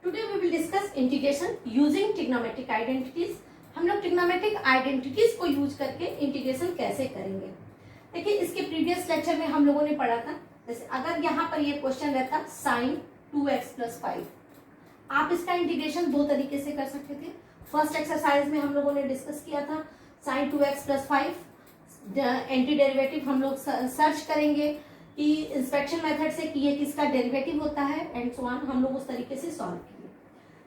Today we will discuss integration using trigonometric identities. हम लोग trigonometric identities को use करके इंटीग्रेशन कैसे करेंगे। देखिए, इसके प्रीवियस लेक्चर में हम लोगों ने पढ़ा था, जैसे अगर यहाँ पर ये क्वेश्चन रहता sin 2x + 5, आप इसका इंटीग्रेशन दो तरीके से कर सकते थे। फर्स्ट एक्सरसाइज में हम लोगों ने डिस्कस किया था sin 2x + 5 एंटी डेरिवेटिव हम लोग सर्च करेंगे कि इंस्पेक्शन मेथड से कि ये किसका डेरिवेटिव होता है एंड सो ऑन, हम लोग उस तरीके से सॉल्व किए।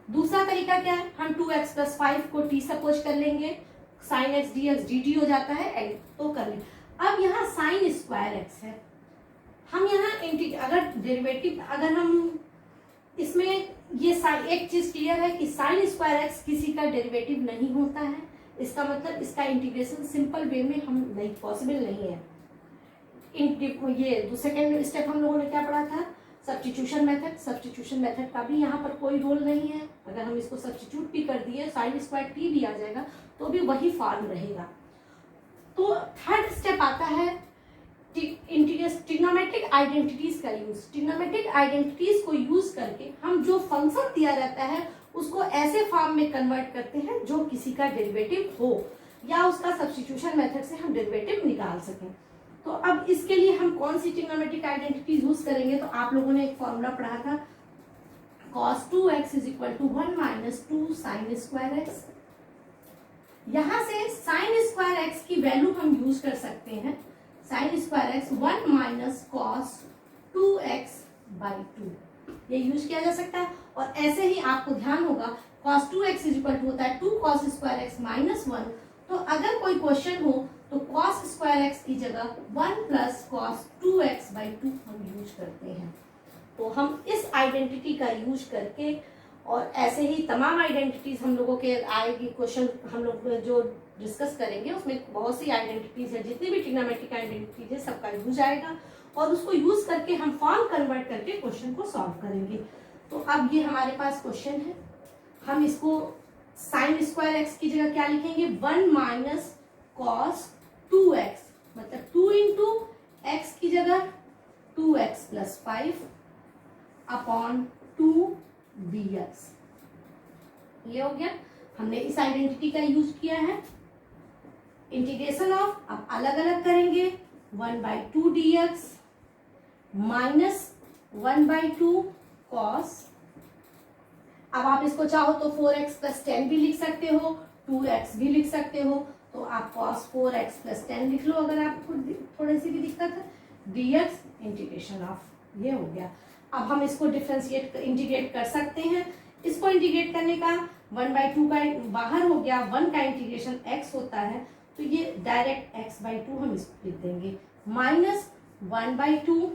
दूसरा तरीका क्या है, हम 2x + 5 को t सपोज कर लेंगे, sin x dx dt हो जाता है एंड तो कर लेंगे। अब यहाँ sin² है, हम यहाँ अगर डेरिवेटिव अगर हम इसमें ये एक चीज क्लियर है कि sin² किसी का डेरिवेटिव नहीं होता है, इसका मतलब इसका इंटीग्रेशन सिंपल वे में हम नहीं पॉसिबल नहीं है। ये सेकेंड स्टेप हम लोगों ने क्या पढ़ा था, सब्स्टिट्यूशन मेथड। सब्स्टिट्यूशन मेथड का भी यहाँ पर कोई रोल नहीं है, अगर हम इसको सब्स्टिट्यूट भी कर दिए sin² t भी आ जाएगा तो भी वही फॉर्म रहेगा। तो थर्ड स्टेप आता है ट्रिग्नोमेट्रिक आइडेंटिटीज का यूज। ट्रिग्नोमेट्रिक आइडेंटिटीज को यूज करके हम जो फंक्शन दिया रहता है उसको ऐसे फॉर्म में कन्वर्ट करते हैं जो किसी का डेरिवेटिव हो या उसका सब्स्टिट्यूशन मेथड से हम डेरिवेटिव निकाल सकें। तो अब इसके लिए हम कौन सी ट्रिग्नोमेट्रिक आइडेंटिटी यूज करेंगे, तो आप लोगों ने एक फॉर्मूला पढ़ा था cos 2x = 1 - 2 sin²x। यहां से sin² की वैल्यू हम यूज कर सकते हैं, sin² 1 - cos 2x/2 ये यूज किया जा सकता है। और ऐसे ही आपको ध्यान होगा cos 2x = होता है 2 cos² -1, तो अगर कोई क्वेश्चन हो तो cos² की जगह 1 + cos 2x/2 हम यूज करते हैं। तो हम इस आइडेंटिटी का यूज करके और ऐसे ही तमाम आइडेंटिटीज हम लोगों के आएगी क्वेश्चन हम लोग जो डिस्कस करेंगे उसमें बहुत सी आइडेंटिटीज है, जितनी भी ट्रिग्नोमेट्रिक आइडेंटिटीज है सबका यूज आएगा और उसको यूज करके हम फॉर्म कन्वर्ट करके क्वेश्चन को सॉल्व करेंगे। तो अब ये हमारे पास क्वेश्चन है, हम इसको sin² की जगह क्या लिखेंगे, 1 - cos 2x, मतलब 2 × x की जगह 2x + 5 / 2 dx। ये हो गया, हमने इस आइडेंटिटी का यूज किया है। इंटीग्रेशन ऑफ अब अलग अलग करेंगे, 1/2 dx - 1/2 cos। अब आप इसको चाहो तो 4x + 10 भी लिख सकते हो, 2x भी लिख सकते हो, तो आप cos 4x + 10 लिख लो अगर आपको थोड़ी सी भी दिक्कत है, dx इंटीग्रेशन ऑफ ये हो गया। अब हम इसको डिफरेंशिएट इंटीग्रेट कर सकते हैं। इसको इंटीग्रेट करने का 1/2 का बाहर हो गया, 1 का इंटीग्रेशन x होता है, तो ये डायरेक्ट x/2 हम इसको लिख देंगे -1/2।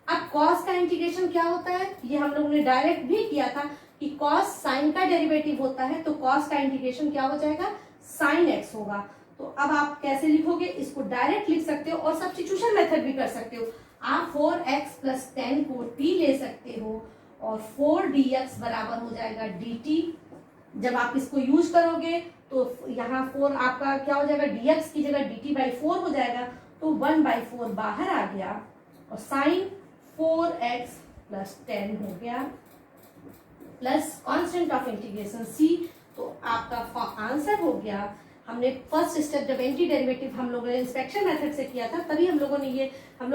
अब cos का इंटीग्रेशन क्या होता है, ये हम लोगों ने डायरेक्ट भी किया था कि cos sin का डेरिवेटिव होता है, तो cos का इंटीग्रेशन क्या हो जाएगा, sin x होगा। तो अब आप कैसे लिखोगे, इसको डायरेक्ट लिख सकते हो और सब्स्टिट्यूशन मेथड भी कर सकते हो। आप 4x + 10 को t ले सकते हो और 4 dx बराबर हो जाएगा dt। जब आप इसको यूज करोगे तो यहाँ 4 आपका क्या हो जाएगा, dx की जगह dt/4 हो जाएगा, तो 1/4 बाहर आ गया और sin 4x + 10 हो गया plus constant of integration c। तो आपका आंसर हो गया। हमने फर्स्ट स्टेप जब एंटी डेरिवेटिव हम लोगों ने इंस्पेक्शन मेथड से किया था तभी हम लोग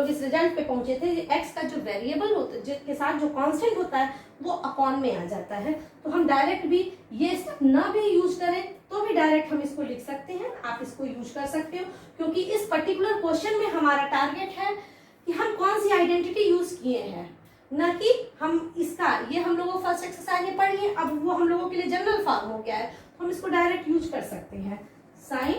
इस रिजल्ट पे पहुंचे थे। x का जो वेरिएबल होता है जिसके साथ जो कांस्टेंट होता है वो अपॉन में आ जाता है, तो हम डायरेक्ट भी ये स्टेप ना भी यूज करें तो भी डायरेक्ट हम इसको लिख सकते हैं। आप इसको यूज कर सकते हो क्योंकि इस पर्टिकुलर क्वेश्चन में हमारा टारगेट है कि हम कौन सी आइडेंटिटी यूज किए हैं, न कि हम इसका ये हम लोगों फर्स्ट एक्सरसाइज में पढ़ लिए, अब वो हम लोगों के लिए जनरल फॉर्म हो गया है, तो हम इसको डायरेक्ट यूज कर सकते हैं। sin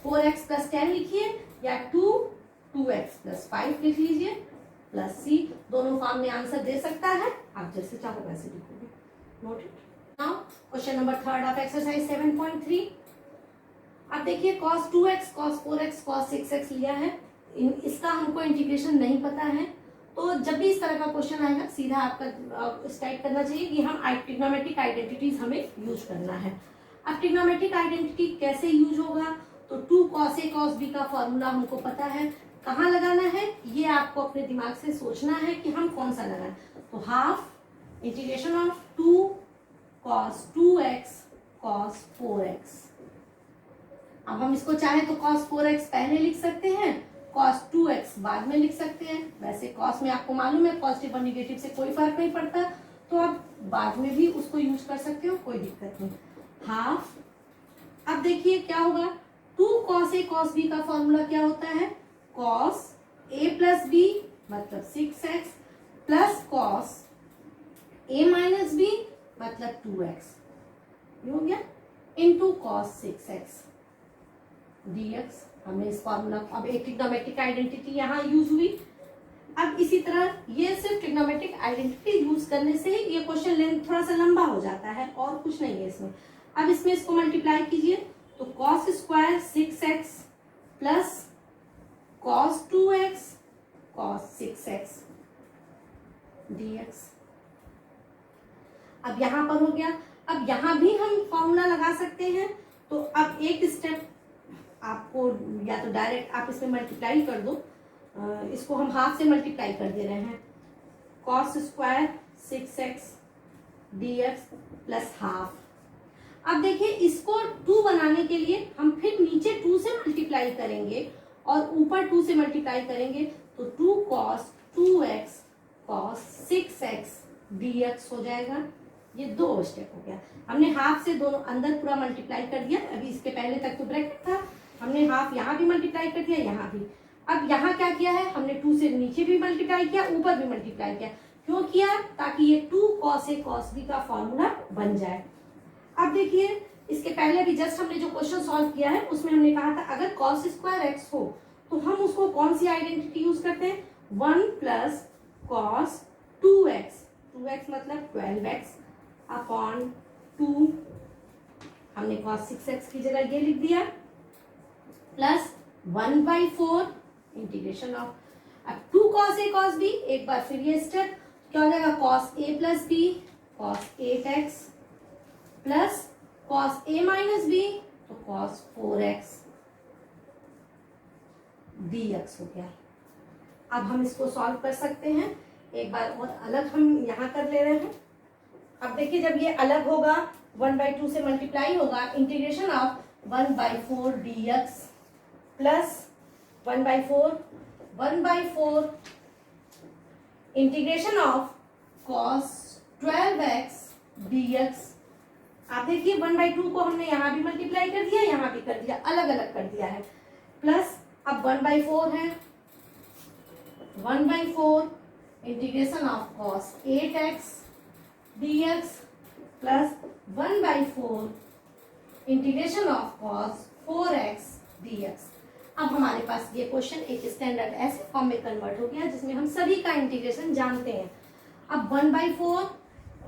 4x + 10 लिखिए या 2x + 5 लिख लीजिए प्लस c, दोनों फॉर्म में आंसर दे सकता है, आप जैसे चाहो वैसे लिखोगे। Note it. Now question number 3 of exercise 7.3। अब देखिए cos 2x, cos 4x, cos 6x लिया है, इसका हमको इंटीग्रेशन नहीं पता है, तो जब भी इस तरह का क्वेश्चन आएगा सीधा आपका स्टार्ट करना चाहिए कि हम ट्रिग्नोमेट्रिक आइडेंटिटीज हमें यूज करना है। अब ट्रिग्नोमेट्रिक आइडेंटिटी कैसे यूज होगा, तो 2 cos a cos b का फॉर्मूला हमको पता है, कहाँ लगाना है ये आपको अपने दिमाग से सोचना है कि हम कौन सा लगाएं। तो half integration of 2 cos 2x cos 4x। अब हम इसको चाहे तो cos 4x पहले लिख सकते हैं, cos 2x बाद में लिख सकते हैं। वैसे cos में आपको मालूम है पॉजिटिव और निगेटिव से कोई फर्क नहीं पड़ता, तो आप बाद में भी उसको यूज कर सकते हो, कोई दिक्कत नहीं। हाफ, अब देखिए क्या होगा, 2 cos a cos b का फॉर्मूला क्या होता है, cos a प्लस b मतलब 6x plus cos a minus b मतलब 2x, ये हो गया, इंटू cos 6x dx। हमने इस फॉर्मूला, अब एक ट्रिग्नोमेट्रिक आइडेंटिटी यहाँ यूज हुई। अब इसी तरह ये सिर्फ ट्रिग्नोमेट्रिक आइडेंटिटी यूज करने से ही ये क्वेश्चन लेंथ थोड़ा सा लंबा हो जाता है, और कुछ नहीं है इसमें। अब इसमें इसको मल्टीप्लाई कीजिए, तो cos square 6x plus cos 2x cos 6x dx। अब यहां पर हो गया। अब यहां भी हम फॉर्मूला लगा सकते हैं, तो अब एक स्टेप आपको, या तो डायरेक्ट आप इसमें मल्टीप्लाई कर दो, इसको हम हाफ से मल्टीप्लाई कर दे रहे हैं, cos square 6x dx plus half. अब देखिए इसको 2 बनाने के लिए हम फिर नीचे 2 से मल्टीप्लाई करेंगे और ऊपर 2 से मल्टीप्लाई करेंगे, तो 2 cos 2x cos 6x dx हो जाएगा। ये 2 स्टेप हो गया। हमने हाफ से दोनों अंदर पूरा मल्टीप्लाई कर दिया, अभी इसके पहले तक तो ब्रैकेट था, हमने हाफ यहाँ भी मल्टीप्लाई कर दिया, यहाँ भी। अब यहाँ क्या किया है, हमने 2 से नीचे भी मल्टीप्लाई किया, ऊपर भी मल्टीप्लाई किया। क्यों किया, ताकि ये 2 cos a cos b का फॉर्मूला बन जाए। अब देखिए इसके पहले भी जस्ट हमने जो क्वेश्चन सॉल्व किया है उसमें हमने कहा था अगर cos स्क्वायर x हो तो हम उसको कौन सी आइडेंटिटी यूज करते हैं, 1 प्लस cos 2x, 2x मतलब 12x अपॉन 2, हमने cos 6x की जगह ये लिख दिया, प्लस 1/4 इंटीग्रेशन ऑफ, अब 2 cos a cos b, एक बार फिर ये स्टेप क्या हो जाएगा, cos a plus b cos 8x plus cos a minus b तो cos 4x dx हो गया। अब हम इसको सॉल्व कर सकते हैं, एक बार और अलग हम यहाँ कर ले रहे हैं। अब देखिए जब ये अलग होगा 1/2 से मल्टीप्लाई होगा, integration of 1/4 dx plus 1/4 integration of cos 12x dx। आप देखिए 1/2 को हमने यहाँ भी मल्टीप्लाई कर दिया, यहाँ भी कर दिया, अलग अलग कर दिया है, प्लस अब 1/4 है, 1/4 integration of cos 8x dx plus 1/4 integration of cos 4x dx। अब हमारे पास ये क्वेश्चन एक स्टैंडर्ड ऐसे फॉर्म में कन्वर्ट हो गया जिसमें हम सभी का इंटीग्रेशन जानते हैं। अब 1/4,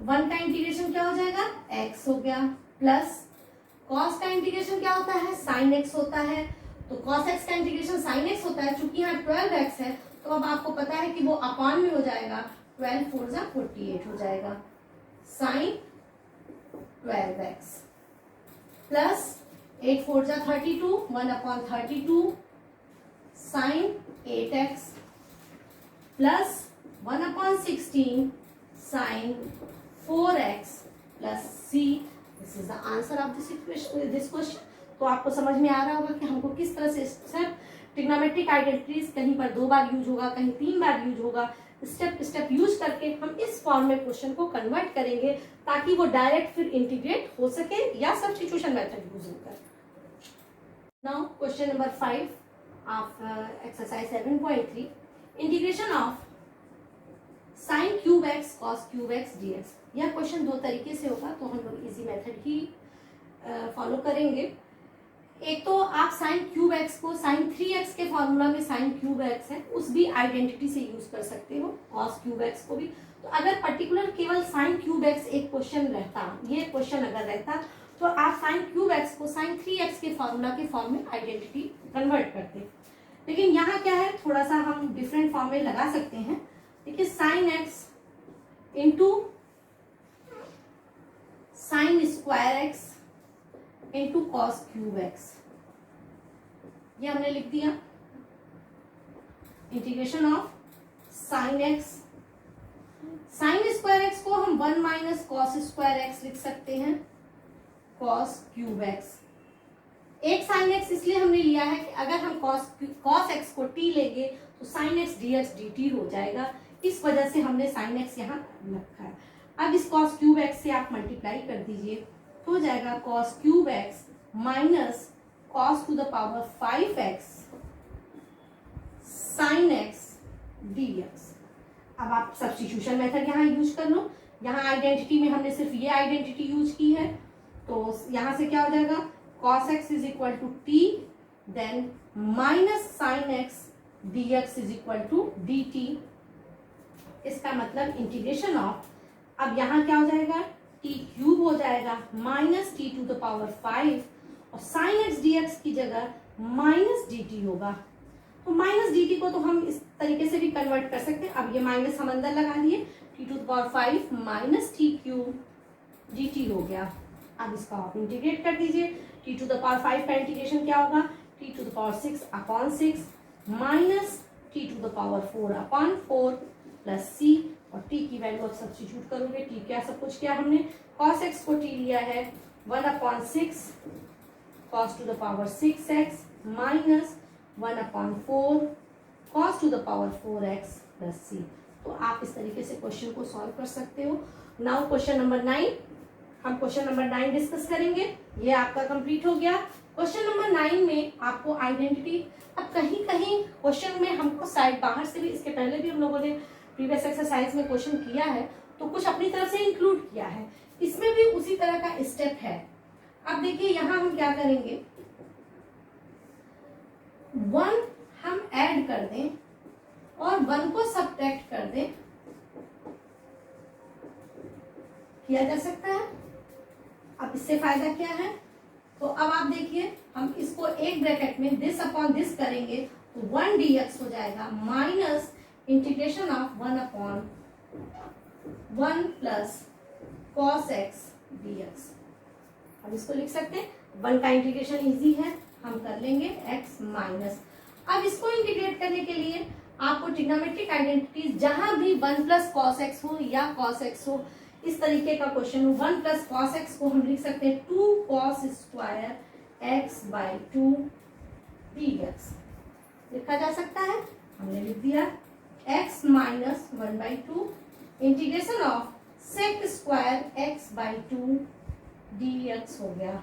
1 का इंटीग्रेशन क्या हो जाएगा, x हो गया, प्लस cos का इंटीग्रेशन क्या होता है, sin x होता है, तो cos x का इंटीग्रेशन sin x होता है। चूंकि यहाँ 12x है तो अब आपको पता है कि वो अपॉन में हो जाएगा, 12 4 जा 48 हो जाएगा, sin 12x प्लस 8 4 जा 32, 1/32 sin 8x plus 1/16 sin 4x plus c। This is the answer of this question. तो आपको समझ में आ रहा होगा कि हमको किस तरह से सिर्फ ट्रिग्नोमेट्रिक आइडेंटिटीज कहीं पर 2 बार यूज होगा, कहीं 3 बार यूज होगा, स्टेप स्टेप यूज करके हम इस फॉर्म में क्वेश्चन को कन्वर्ट करेंगे ताकि वो डायरेक्ट फिर इंटीग्रेट हो सके या सब्स्टिट्यूशन मेथड यूज होकर। Now question number 5 of exercise 7.3, integration of sin cube x cos cube x dx। यह क्वेश्चन 2 तरीके से होगा, तो हम लोग इजी मेथड ही फॉलो करेंगे। एक तो आप sin क्यूब x को sin 3x के फॉर्मूला में sin क्यूब x है उस भी आइडेंटिटी से यूज कर सकते हो, cos क्यूब x को भी। तो अगर पर्टिकुलर केवल sin क्यूब x एक क्वेश्चन रहता, ये क्वेश्चन अगर रहता, तो आप sin क्यूब x को sin 3x के फॉर्मूला के फॉर्म में आइडेंटिटी कन्वर्ट करते। लेकिन यहाँ क्या है, थोड़ा सा हम डिफरेंट फॉर्म में लगा सकते हैं। देखिए sin x into sin square x into cos cube x, ये हमने लिख दिया। Integration of sine x sine square x को हम 1 माइनस कॉस स्क्वायर एक्स लिख सकते हैं, कॉस क्यूब एक्स। एक साइन एक्स इसलिए हमने लिया है कि अगर हम कॉस एक्स को टी लेंगे तो sign x d x D t हो जाएगा, इस वजह से हमने साइन एक्स यहाँ रखा है। अब इस कॉस क्यूब एक्स से आप मल्टीप्लाई कर दीजिए तो हो जाएगा cos cube x minus cos to the power 5x sign x d x. अब आप सब्स्टिट्यूशन मेथड यहाँ यूज कर लो, यहाँ आइडेंटिटी में हमने सिर्फ ये आइडेंटिटी यूज की है, तो यहाँ से क्या हो जाएगा cos x is equal to t, then minus sine x d x is equal to d t. इसका मतलब इंटीग्रेशन ऑफ, अब यहाँ क्या हो जाएगा टी क्यूब हो जाएगा minus t to the power 5 और साइन एक्स डी एक्स की जगह माइनस डी टी होगा। तो माइनस डी टी को तो हम इस तरीके से भी कन्वर्ट कर सकते हैं। अब ये माइनस हम अंदर लगा दिए, t to the power 5 minus t cube d t हो गया। अब इसका आप इंटीग्रेट कर दीजिए, टी टू द पावर 5 का इंटीग्रेशन क्या होगा, t to the power 6 upon 6 minus t to the power 4 upon 4 plus c, और टी की वैल्यू आप सब्स्टिट्यूट करोगे। टी क्या सब कुछ किया हमने, कॉस एक्स को टी लिया है 1 upon 6 cos to the power 6x minus 1 upon 4 cos to the power 4x plus c. तो आप इस तरीके से क्वेश्चन को सॉल्व कर सकते हो। नाउ क्वेश्चन नंबर 9, हम क्वेश्चन नंबर 9 डिस्कस करेंगे। ये आपका कंप्लीट हो गया। क्वेश्चन नंबर 9 में आपको आइडेंटिटी, अब कहीं कहीं क्वेश्चन में हमको साइड बाहर से भी, इसके पहले भी हम लोगों ने प्रीवियस एक्सरसाइज में क्वेश्चन किया है, तो कुछ अपनी तरफ से इंक्लूड किया है, इसमें भी उसी तरह का स्टेप है। अब देखिए यहां हम क्या करेंगे, 1 हम ऐड कर दें और 1 को सब्ट्रैक्ट कर दें, किया जा सकता है। अब इससे फायदा क्या है, तो अब आप देखिए हम इसको एक ब्रैकेट में दिस अपॉन दिस करेंगे तो 1 dx हो जाएगा minus integration of 1 upon 1 plus cos x dx। अब इसको लिख सकते हैं, 1 का इंटीग्रेशन इजी है, हम कर लेंगे x माइनस। अब इसको इंटीग्रेट करने के लिए आपको ट्रिग्नोमेट्रिक आइडेंटिटीज, जहां भी 1 प्लस कॉस एक्स हो या कॉस एक्स हो, इस तरीके का क्वेश्चन हो, 1 प्लस कॉस एक्स को हम लिख सकते हैं 2 cos square x by 2 dx। लिखा जा सकता है, हमने लिख दिया x minus 1/2 integration of sec square x by 2 dx हो गया।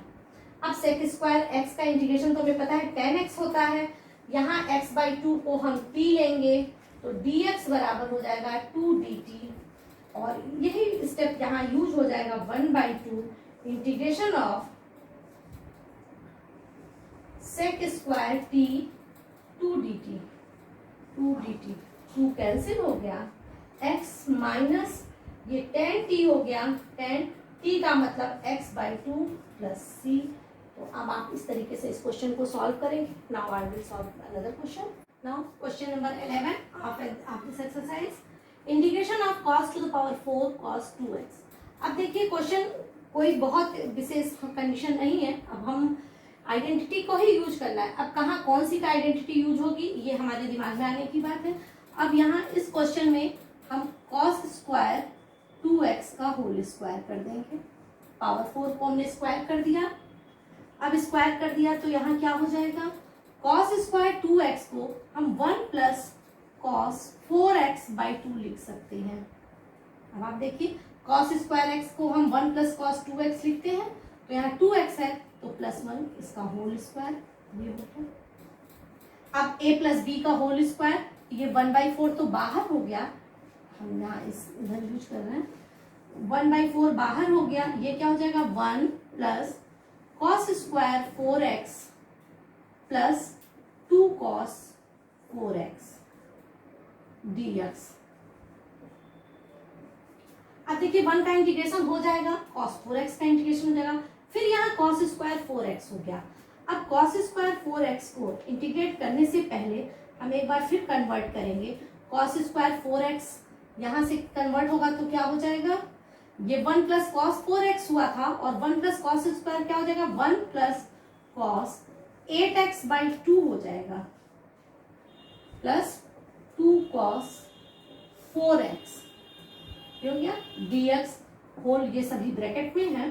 अब सेक स्क्वायर एक्स का इंटीग्रेशन तो हमें पता है 10x होता है, यहाँ x/2 को हम t लेंगे तो dx बराबर हो जाएगा 2 dt, और यही स्टेप यहाँ यूज हो जाएगा 1/2 integration of sec square t 2 dt। 2 cancel हो गया, x माइनस ये 10t हो गया, 10t का मतलब x/2 प्लस c। तो अब आप इस तरीके से इस क्वेश्चन को सॉल्व करेंगे। Now I will solve another question. Now question number 11 of this exercise, integration of cos to the power 4 cos 2x। अब देखिए क्वेश्चन कोई बहुत विशेष कंडीशन नहीं है, अब हम आइडेंटिटी को ही यूज करना है। अब कहाँ कौन सी का आइडेंटिटी यूज होगी ये हमारे दिमाग में आने की बात है। अब यहाँ इस क्वेश्चन में हम cos स्क्वायर 2x का होल स्क्वायर कर देंगे, पावर 4 को हमने स्क्वायर कर दिया। अब स्क्वायर कर दिया तो यहाँ क्या हो जाएगा, cos स्क्वायर 2x को हम 1 प्लस cos 4x/2 लिख सकते हैं। अब आप देखिए cos स्क्वायर x को हम 1 प्लस cos 2x लिखते हैं, तो यहाँ 2x है तो +1 इसका होल स्क्वायर ये होता है। अब a प्लस बी का होल स्क्वायर, ये 1/4 तो बाहर हो गया, हम यहाँ इस इधर यूज कर रहे हैं, 1/4 बाहर हो गया, ये क्या हो जाएगा 1 plus cos square 4x plus 2 cos 4x dx। अब देखिए 1 का इंटीग्रेशन हो जाएगा, cos 4x का इंटीग्रेशन हो जाएगा, फिर यहाँ cos स्क्वायर 4x हो गया। अब cos स्क्वायर 4x को इंटीग्रेट करने से पहले हम एक बार फिर कन्वर्ट करेंगे। cos स्क्वायर 4x यहाँ से कन्वर्ट होगा तो क्या हो जाएगा, ये 1 प्लस cos 4x हुआ था और 1 प्लस cos स्क्वायर क्या हो जाएगा 1 प्लस cos 8x/2 हो जाएगा प्लस 2 cos 4x। ये हो गया dx होल, ये सभी ब्रैकेट में है।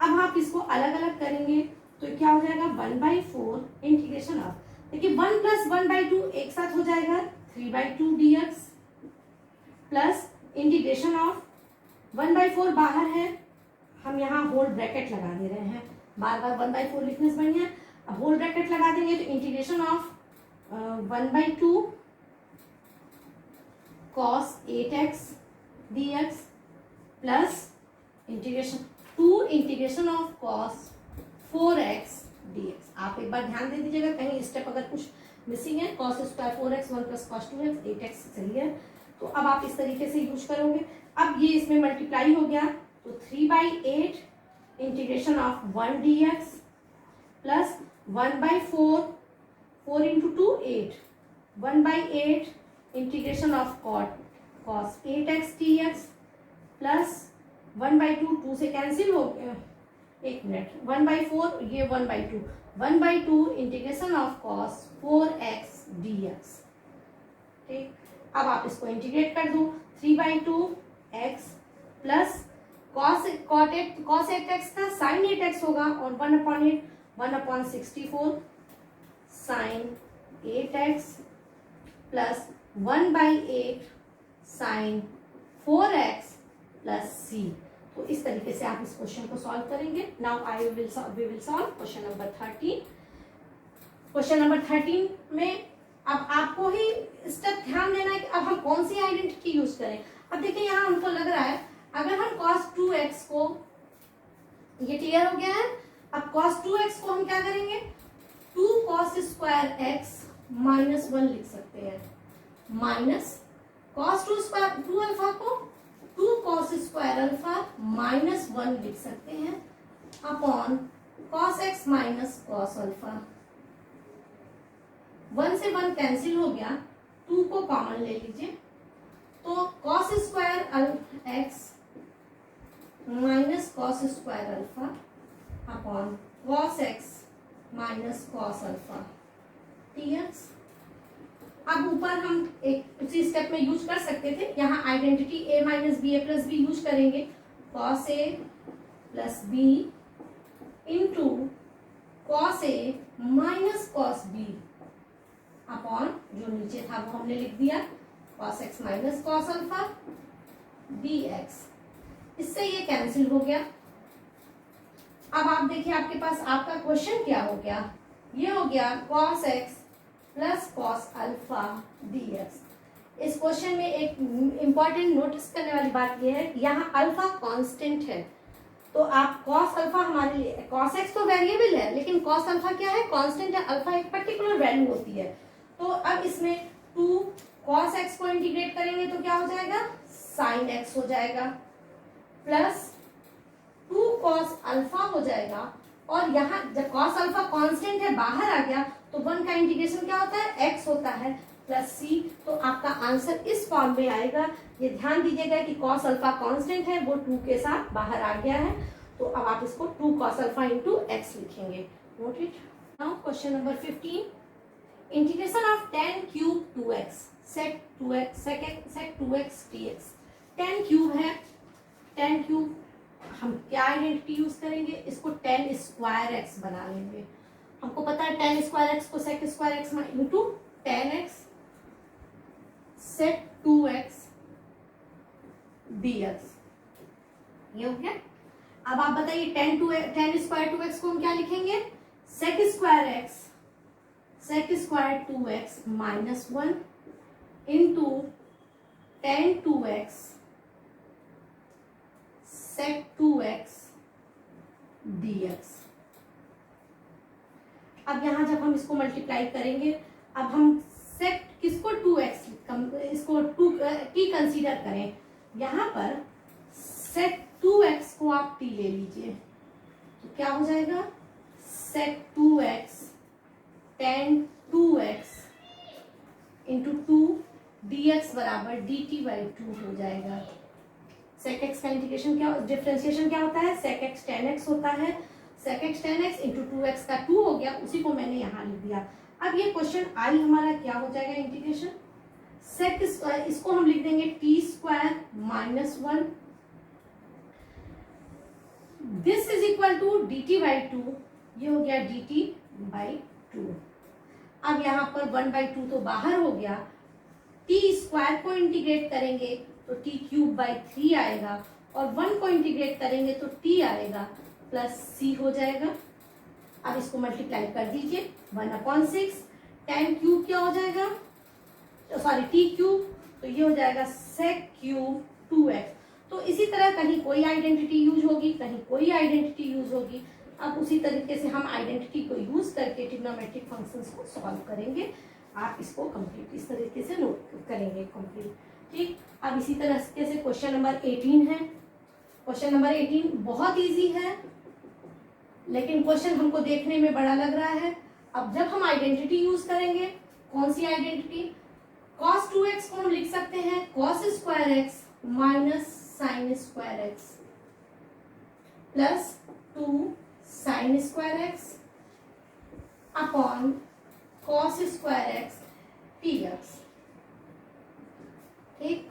अब आप इसको अलग अलग करेंगे तो क्या हो जाएगा 1/4 इंटीग्रेशन ऑफ, देखिए 1 + 1/2 एक साथ हो जाएगा 3/2 dx प्लस इंटीग्रेशन ऑफ 1/4 बाहर है, हम यहाँ होल ब्रैकेट लगा दे रहे हैं, बार बार 1/4 लिखने से बढ़िया अब होल ब्रैकेट लगा देंगे तो integration of 1/2 cos 8x dx plus integration of cos 4x dx। आप एक बार ध्यान दे दीजिएगा कहीं स्टेप अगर कुछ मिसिंग है, cos square 4x 1 + cos 2x 8x सही है, तो अब आप इस तरीके से यूज करोगे। अब ये इसमें मल्टीप्लाई हो गया तो 3/8 integration of 1 dx plus 1/4 4 × 2 8 1/8 integration of cos 8x dx plus 1/2 2 से कैंसिल हो गया, एक मिनट 1/4 ये 1/2 1/2 integration of cos 4x dx। ठीक, अब आप इसको इंटीग्रेट कर दो 3/2 x प्लस cos 8x का sin 8x होगा और 1/8 1/64 sin 8x plus 1/8 sin 4x plus c। तो इस तरीके से आप इस क्वेश्चन को सॉल्व करेंगे। Now we will solve question number 13। Question number 13 में अब आपको ही स्टेप ध्यान देना है कि अब हम कौन सी आइडेंटिटी यूज करें। अब देखिए यहाँ हमको लग रहा है अगर हम cos 2x को, ये क्लियर हो गया है, अब cos 2x को हम क्या करेंगे 2 cos स्क्वायर x -1 लिख सकते हैं, माइनस cos 2 अल्फा को 2 cos स्क्वायर अल्फा -1 लिख सकते हैं upon cos x minus cos alpha. 1 से 1 कैंसिल हो गया, 2 को कॉमन ले लीजिए तो cos square x minus cos square alpha upon cos x minus cos alpha dx। अब ऊपर हम एक उसी स्टेप में यूज कर सकते थे, यहाँ identity a minus b a plus b use करेंगे, cos a plus b into cos a minus cos b upon जो नीचे था वो हमने लिख दिया cos x minus cos alpha dx। इससे ये कैंसिल हो गया। अब आप देखिए आपके पास आपका क्वेश्चन क्या हो गया, ये हो गया cos x plus cos alpha dx। इस क्वेश्चन में एक इंपॉर्टेंट नोटिस करने वाली बात यह है कि यहाँ अल्फा कांस्टेंट है, तो आप cos अल्फा हमारे लिए, cos x तो वेरिएबल है लेकिन cos अल्फा क्या है कांस्टेंट है, अल्फा एक पर्टिकुलर वैल्यू होती है। तो अब इसमें 2 cos x को इंटीग्रेट करेंगे तो क्या हो जाएगा sin x हो जाएगा प्लस 2 cos अल्फा हो जाएगा, और यहाँ जब cos अल्फा कांस्टेंट है बाहर आ गया तो 1 का इंटीग्रेशन क्या होता है x होता है प्लस c। तो आपका आंसर इस फॉर्म में आएगा। ये ध्यान दीजिएगा कि cos अल्फा कांस्टेंट है वो 2 के साथ बाहर आ गया है, तो अब आप इसको 2 cos अल्फा इंटू x लिखेंगे। Note it. Now question number 15, integration of tan cube 2x sec 2x dx। tan cube है, tan क्यूब हम क्या आइडेंटिटी यूज करेंगे, इसको tan स्क्वायर x बना लेंगे। हमको पता है tan स्क्वायर x को sec square x into tan x sec 2x dx। ये हो गया। अब आप बताइए tan स्क्वायर 2x को हम क्या लिखेंगे sec square 2x -1 into tan 2x sec 2x dx। अब यहां जब हम इसको मल्टीप्लाई करेंगे, अब हम सेक किसको 2x इसको 2 t कंसीडर करें, यहाँ पर sec 2x को आप t ले लीजिए तो क्या हो जाएगा sec 2x tan 2x into 2 dx बराबर dt/2 हो जाएगा। sec x का इंटीग्रेशन क्या, डिफरेंशिएशन क्या होता है, sec x tan x होता है, sec x tan x into 2x का 2 हो गया, उसी को मैंने यहाँ लिख दिया। अब ये क्वेश्चन आई हमारा क्या हो जाएगा इंटीग्रेशन सेक स्क्वायर, इसको हम लिख देंगे t square minus 1, this is equal to d t by two, ये हो गया डी टी बाई टू। अब यहाँ पर 1/2 तो बाहर हो गया, टी स्क्वायर को इंटीग्रेट करेंगे तो टी क्यूब बाई 3 आएगा, और 1 को इंटीग्रेट करेंगे तो टी आएगा प्लस सी हो जाएगा। अब इसको मल्टीप्लाई कर दीजिए, 1/6, tan क्यूब क्या हो जाएगा, सॉरी टी क्यूब, तो ये हो जाएगा सेक क्यूब 2x। तो इसी तरह कहीं कोई आइडेंटिटी यूज होगी, कहीं कोई आइडेंटिटी यूज होगी। अब उसी तरीके से हम आइडेंटिटी को यूज करके ट्रिग्नोमेट्रिक फंक्शंस को सॉल्व करेंगे। आप इसको कंप्लीट इस तरीके से नोट करेंगे कंप्लीट, ठीक। अब इसी तरह से क्वेश्चन नंबर 18 है। क्वेश्चन नंबर 18 बहुत इजी है, लेकिन क्वेश्चन हमको देखने में बड़ा लग रहा है। अब जब हम आइडेंटिटी यूज करेंगे, कौन सी आइडेंटिटी, cos 2x को हम लिख सकते हैं cos square x minus sine square x plus 2 sine square x upon cos square x dx, ठीक।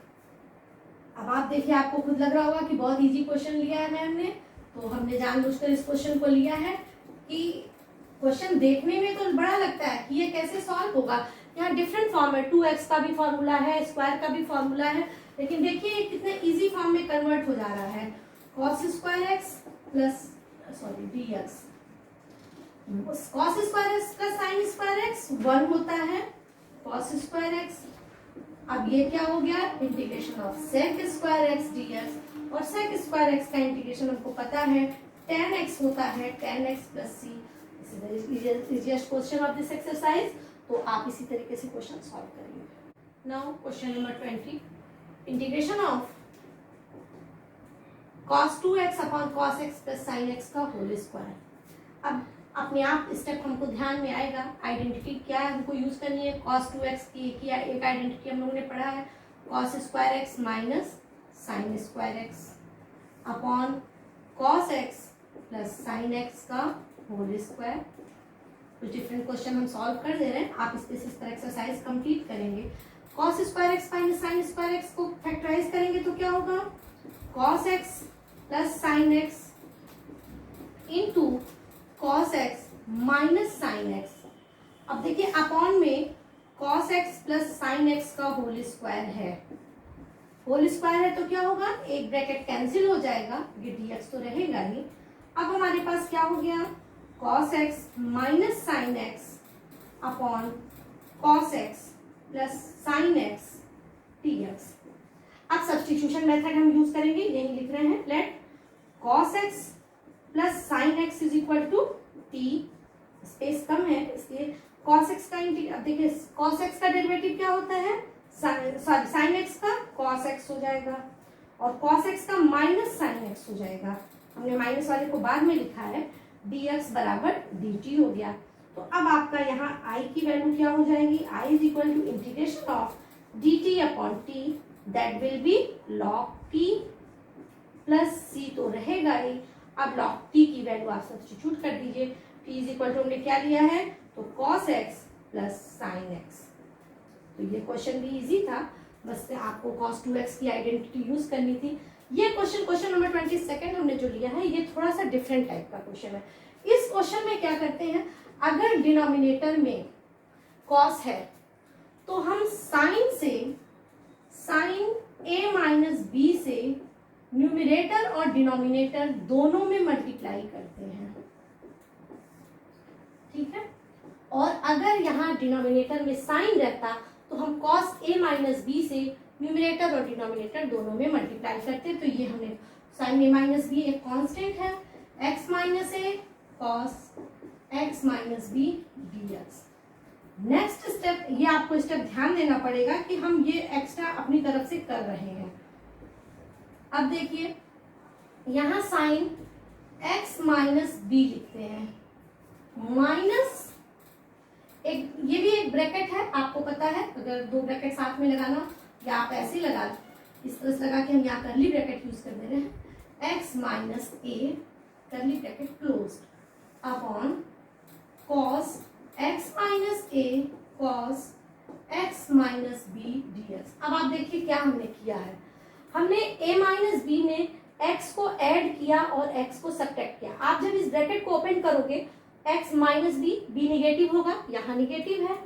अब आप देखिए, आपको खुद लग रहा होगा कि बहुत इजी क्वेश्चन लिया है मैम ने, तो हमने जानबूझकर इस क्वेश्चन को लिया है कि क्वेश्चन देखने में तो बड़ा लगता है कि ये कैसे सॉल्व होगा। यहाँ डिफरेंट फॉर्म है, 2x का भी फॉर्मूला है, स्क्वायर का भी फॉर्मूला है, लेकिन देखिए ये कितने इजी फॉर्म में कन्वर्ट हो जा रहा है। cos square x plus sorry dx, cos square x plus sine square x 1 होता है cos स्क्वायर एक्स। अब ये क्या हो गया, integration of sec square x dx, और सेक स्क्वायर एक्स का इंटीग्रेशन हमको पता है tan x होता है tan x plus c. Easiest question of this exercise, तो आप इसी तरीके से क्वेश्चन सॉल्व करेंगे। Now question number 20, integration of cos 2x upon cos x plus sin x का होल स्क्वायर। अब अपने आप स्टेप हमको ध्यान में आएगा, आइडेंटिटी क्या हमको यूज करनी है। cos 2x की एक आइडेंटिटी हम लोगों ने पढ़ा है cos square x minus sine square x upon cos x plus sine x का होल स्क्वायर। कुछ डिफरेंट क्वेश्चन हम सॉल्व कर दे रहे हैं, आप इस पर एक्सरसाइज कंप्लीट करेंगे। cos square x minus sine square x को फैक्टराइज करेंगे तो क्या होगा, cos x plus sine x into cos x minus sine x। अब देखिए अपॉन में cos x plus sine x का होल स्क्वायर है, होल स्क्वायर है तो क्या होगा, एक ब्रैकेट कैंसिल हो जाएगा, ये dx तो रहेगा ही। अब हमारे पास क्या हो गया, cos x minus sine x upon cos x plus sine x dx। अब सब्स्टिट्यूशन मेथड हम यूज करेंगे, यही लिख रहे हैं, let cos x plus sine x is equal to t, space कम है इसलिए cos x का अब देखिए cos x का डेरिवेटिव क्या होता है, सॉरी साइन x का cos x हो जाएगा, और cos x का माइनस साइन x हो जाएगा। हमने माइनस वाले को बाद में लिखा है, dx बराबर dt हो गया। तो अब आपका यहाँ i की वैल्यू क्या हो जाएगी, i is equal to integration of dt upon t, that will be log t plus c तो रहेगा ही। अब log t की वैल्यू आप सब्स्टिट्यूट कर दीजिए, t इज इक्वल टू हमने क्या लिया है, तो cos x plus sine x। तो ये क्वेश्चन भी इजी था, बस आपको cos 2x की आइडेंटिटी यूज करनी थी। ये क्वेश्चन नंबर 22 हमने जो लिया है, ये थोड़ा सा डिफरेंट टाइप का क्वेश्चन है। इस क्वेश्चन में क्या करते हैं, अगर डिनोमिनेटर में cos है तो हम साइन a माइनस बी से न्यूमिनेटर और डिनोमिनेटर दोनों में मल्टीप्लाई करते हैं, ठीक है। और अगर यहाँ डिनोमिनेटर में साइन रहता तो हम cos a माइनस बी से न्यूमिनेटर और डिनोमिनेटर दोनों में मल्टीप्लाई करते। तो ये हमने साइन a माइनस बी एक कांस्टेंट है, x minus a cos x minus b dx। Next step, ये आपको स्टेप ध्यान देना पड़ेगा कि हम ये एक्स्ट्रा अपनी तरफ से कर रहे हैं। अब देखिए यहाँ साइन x माइनस बी लिखते हैं, माइनस एक ये भी एक ब्रैकेट है, आपको पता है, अगर दो ब्रैकेट साथ में लगाना या आप ऐसे लगा, इस तरह से लगा के हम यहाँ करली ब्रैकेट यूज कर दे रहे हैं, x minus a curly bracket close upon cos x minus a cos x x minus b d x. अब आप देखिए क्या हमने किया है, हमने a माइनस बी में x को ऐड किया और x को सब्ट्रैक्ट किया। आप जब इस ब्रैकेट को ओपन करोगे x माइनस बी निगेटिव होगा, यहाँ निगेटिव है,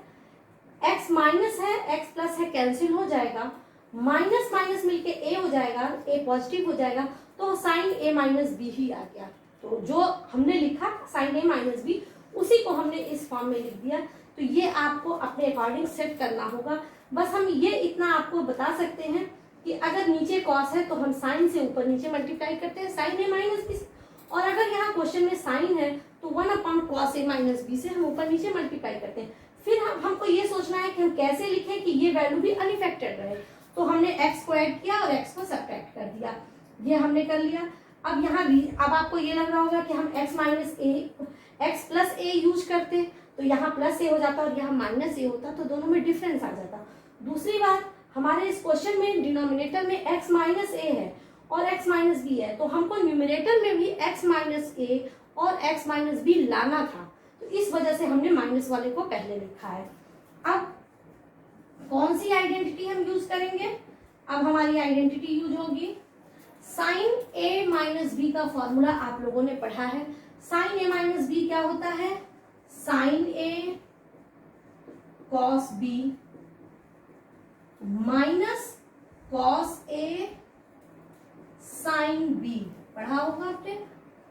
x माइनस है, x प्लस है, कैंसिल हो जाएगा, माइनस माइनस मिलके a हो जाएगा, a पॉजिटिव हो जाएगा, तो साइन a माइनस बी ही आ गया। तो जो हमने लिखा साइन a माइनस बी उसी को हमने इस फॉर्म में लिख दिया। तो ये आपको अपने अकॉर्डिंग सेट करना होगा। बस हम ये इतना आपको बता सकते हैं कि अगर नीचे कॉस है तो हम साइन से ऊपर नीचे मल्टीप्लाई करते हैं साइन a माइनस बी, और अगर यहाँ क्वेश्चन में साइन है तो 1 कॉस a माइनस बी से हम ऊपर नीचे मल्टीप्लाई करते हैं। फिर हमको ये सोचना है कि हम कैसे लिखें कि ये वैल्यू भी अनइफेक्टेड रहे। तो हमने x को ऐड किया और x को सब्ट्रैक्ट कर दिया, ये हमने कर लिया। अब यहाँ अब आपको ये लग रहा होगा कि हम x माइनस ए x प्लस ए यूज करते तो यहाँ प्लस ए हो जाता और यहाँ माइनस ए होता, तो दोनों में डिफरेंस आ जाता। दूसरी बात, हमारे इस क्वेश्चन में डिनोमिनेटर में x माइनस ए है और x माइनस बी है, तो हमको न्यूमिनेटर में भी x माइनस ए और x माइनस बी लाना था, तो इस वजह से हमने माइनस वाले को पहले लिखा है। अब कौन सी आइडेंटिटी हम यूज करेंगे? अब हमारी आइडेंटिटी यूज होगी साइन a माइनस बी का फॉर्मूला आप लोगों ने पढ़ा है। साइन a माइनस बी क्या होता है? Sine a cos b minus cos a sine b, पढ़ा होगा आपने,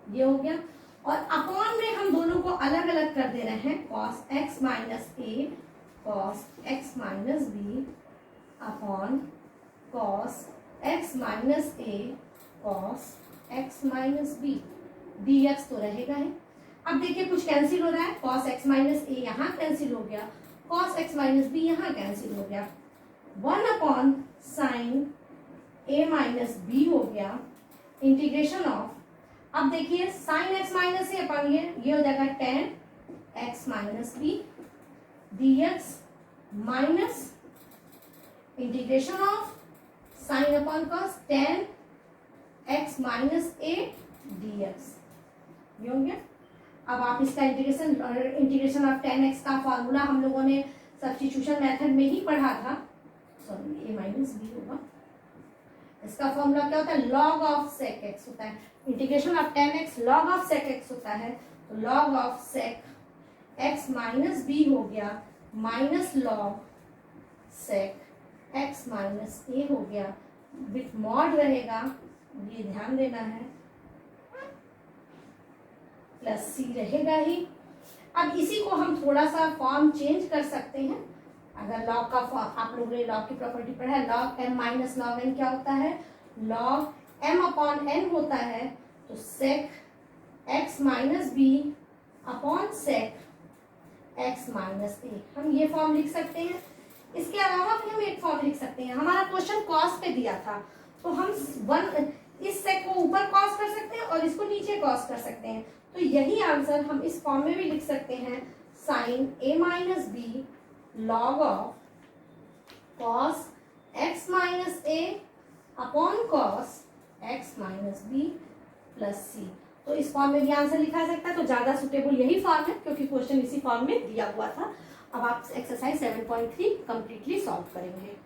ये हो गया। और अपॉन में हम दोनों को अलग अलग कर दे रहे हैं, cos x minus a cos x minus b upon cos x minus a cos x minus b dx तो रहेगा ही। अब देखिए कुछ कैंसिल हो रहा है, कॉस x माइनस a यहाँ कैंसिल हो गया, कॉस x माइनस b यहाँ कैंसिल हो गया, 1 upon sine a minus b हो गया, इंटीग्रेशन ऑफ, अब देखिए sine x minus a upon ये हो जाएगा tan x minus b dx minus integration of sine upon cos tan x minus a dx, ये हो गया। अब आप इसका इंटीग्रेशन ऑफ टेन एक्स का फॉर्मूला हम लोगों ने सब्स्टिट्यूशन मेथड में ही पढ़ा था, सॉरी a माइनस बी होगा, इसका फॉर्मूला क्या होता है? लॉग ऑफ सेक एक्स होता है। Integration of tan x log of sec x होता है, तो log of sec x minus b हो गया minus log sec x minus a हो गया, विथ मॉड रहेगा, ये ध्यान देना है, प्लस सी रहेगा ही। अब इसी को हम थोड़ा सा फॉर्म चेंज कर सकते हैं। अगर लॉग का फॉर्म, आप लोगों ने लॉग की प्रॉपर्टी पढ़ा है, log m minus log n क्या होता है? लॉग एम अपॉन एन होता है, तो sec x minus b upon sec x minus a, हम ये फॉर्म लिख सकते हैं। इसके अलावा भी हम एक फॉर्म लिख सकते हैं। हमारा क्वेश्चन कॉस पे दिया था, तो हम इस सेक को ऊपर कॉस कर सकते हैं और इसको नीचे कॉस कर सकते हैं, तो यही आंसर हम इस फॉर्म में भी लिख सकते हैं, sine a minus b log of cos x minus a upon cos x minus b plus c। तो इस फॉर्म में भी आंसर लिखा जा सकता है, तो ज्यादा सुटेबल यही फॉर्म है क्योंकि क्वेश्चन इसी फॉर्म में दिया हुआ था। अब आप एक्सरसाइज 7.3 कंप्लीटली सॉल्व करेंगे।